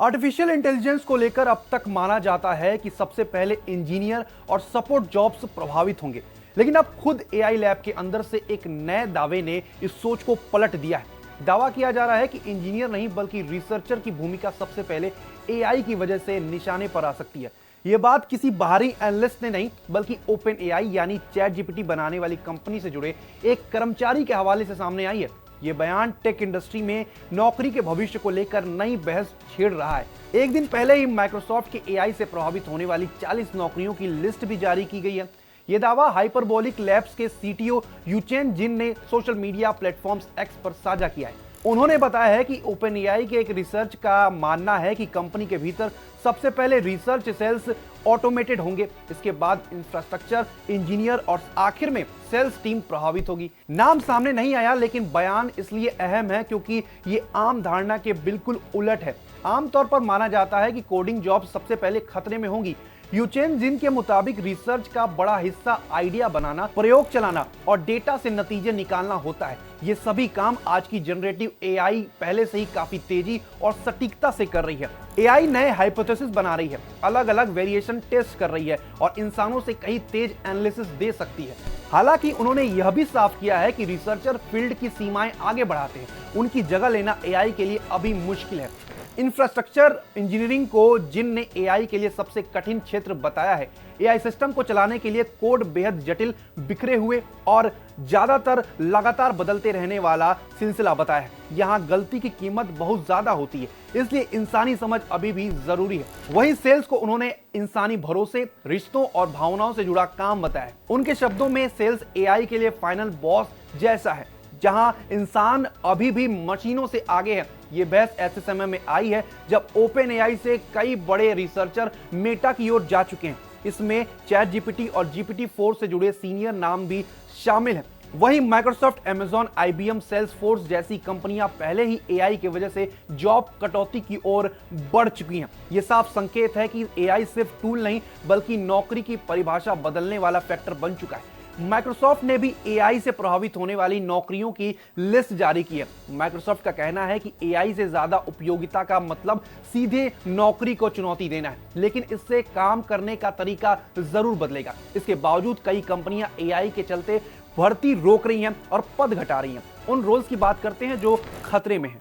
Artificial intelligence को लेकर अब तक माना जाता है कि सबसे पहले इंजीनियर और सपोर्ट जॉब्स प्रभावित होंगे, लेकिन अब खुद एआई लैब के अंदर से एक नए दावे ने इस सोच को पलट दिया है। दावा किया जा रहा है कि इंजीनियर नहीं बल्कि रिसर्चर की भूमिका सबसे पहले एआई की वजह से निशाने पर आ सकती है। यह बात किसी बाहरी एनालिस्ट ने नहीं बल्कि ओपन एआई यानी चैट जीपीटी बनाने वाली कंपनी से जुड़े एक कर्मचारी के हवाले से सामने आई है। ये बयान टेक इंडस्ट्री में नौकरी के भविष्य को लेकर नई बहस छेड़ रहा है। एक दिन पहले ही माइक्रोसॉफ्ट के एआई से प्रभावित होने वाली 40 नौकरियों की लिस्ट भी जारी की गई है। यह दावा हाइपरबोलिक लैब्स के सीटीओ यूचेन जिन ने सोशल मीडिया प्लेटफॉर्म्स एक्स पर साझा किया है। उन्होंने बताया है कि ओपन एआई के एक रिसर्च का मानना है कि कंपनी के भीतर सबसे पहले रिसर्च सेल्स ऑटोमेटेड होंगे, इसके बाद इंफ्रास्ट्रक्चर इंजीनियर और आखिर में सेल्स टीम प्रभावित होगी। नाम सामने नहीं आया, लेकिन बयान इसलिए अहम है क्योंकि ये आम धारणा के बिल्कुल उलट है। आमतौर पर माना जाता है कि कोडिंग जॉब सबसे पहले खतरे में होंगी। यूचेन जिन के मुताबिक रिसर्च का बड़ा हिस्सा आइडिया बनाना, प्रयोग चलाना और डेटा से नतीजे निकालना होता है। ये सभी काम आज की जनरेटिव एआई पहले से ही काफी तेजी और सटीकता से कर रही है। एआई नए हाइपोथेसिस बना रही है, अलग अलग वेरिएशन टेस्ट कर रही है और इंसानों से कहीं तेज एनालिसिस दे सकती है। हालांकि उन्होंने यह भी साफ किया है कि रिसर्चर फील्ड की सीमाएं आगे बढ़ाते हैं, उनकी जगह लेना एआई के लिए अभी मुश्किल है। इंफ्रास्ट्रक्चर इंजीनियरिंग को जिन ने एआई के लिए सबसे कठिन क्षेत्र बताया है। एआई सिस्टम को चलाने के लिए कोड बेहद जटिल, बिखरे हुए और ज्यादातर लगातार बदलते रहने वाला सिलसिला बताया है। यहाँ गलती की कीमत बहुत ज्यादा होती है, इसलिए इंसानी समझ अभी भी जरूरी है। वहीं सेल्स को उन्होंने इंसानी भरोसे, रिश्तों और भावनाओं से जुड़ा काम बताया है। उनके शब्दों में सेल्स एआई के लिए फाइनल बॉस जैसा है, जहां इंसान अभी भी मशीनों से आगे है। यह बहस ऐसे समय में आई है जब ओपन एआई से कई बड़े रिसर्चर मेटा की ओर जा चुके हैं। इसमें चैट जीपीटी और GPT-4 से जुड़े सीनियर नाम भी शामिल हैं। वहीं माइक्रोसॉफ्ट, अमेज़न, IBM, सेल्सफोर्स जैसी कंपनियां पहले ही एआई की वजह से जॉब कटौती की ओर बढ़ चुकी हैं। यह साफ संकेत है कि एआई सिर्फ टूल नहीं बल्कि नौकरी की परिभाषा बदलने वाला फैक्टर बन चुका है। माइक्रोसॉफ्ट ने भी एआई से प्रभावित होने वाली नौकरियों की लिस्ट जारी की है। माइक्रोसॉफ्ट का कहना है कि एआई से ज्यादा उपयोगिता का मतलब सीधे नौकरी को चुनौती देना है, लेकिन इससे काम करने का तरीका जरूर बदलेगा। इसके बावजूद कई कंपनियां एआई के चलते भर्ती रोक रही हैं और पद घटा रही हैं। उन रोल्स की बात करते हैं जो खतरे में हैं।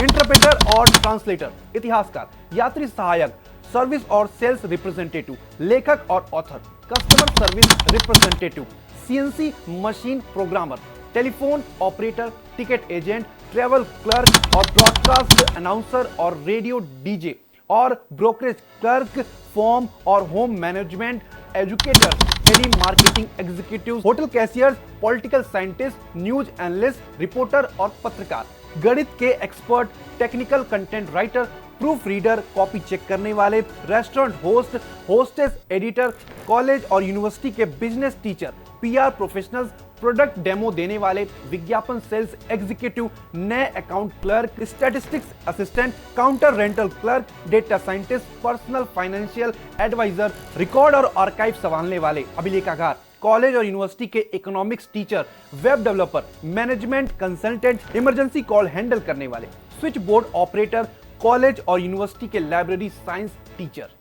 इंटरप्रेटर और ट्रांसलेटर, इतिहासकार, यात्री सहायक, सर्विस और सेल्स रिप्रेजेंटेटिव, लेखक और author, customer service representative, CNC machine programmer, telephone operator, ticket agent, travel clerk और ब्रॉडकास्ट अनाउंसर और रेडियो डीजे और ब्रोकरेज क्लर्क, फॉर्म और home management educator, telemarketing executive, hotel cashiers, political scientist, news analyst, reporter और पत्रकार, गणित के expert, technical content writer, proofreader, copy check करने वाले, restaurant host, hostess, editor, college और university के business teacher, PR professionals, product demo देने वाले, विज्ञापन सेल्स एग्जीक्यूटिव, नए account clerk, statistics assistant, counter rental clerk, data scientist, personal financial adviser, record और archive संभालने वाले, अभिलेखागार, कॉलेज और यूनिवर्सिटी के economics teacher, web developer, management consultant, emergency call handle करने वाले, स्विच बोर्ड ऑपरेटर, कॉलेज और यूनिवर्सिटी के लाइब्रेरी साइंस टीचर।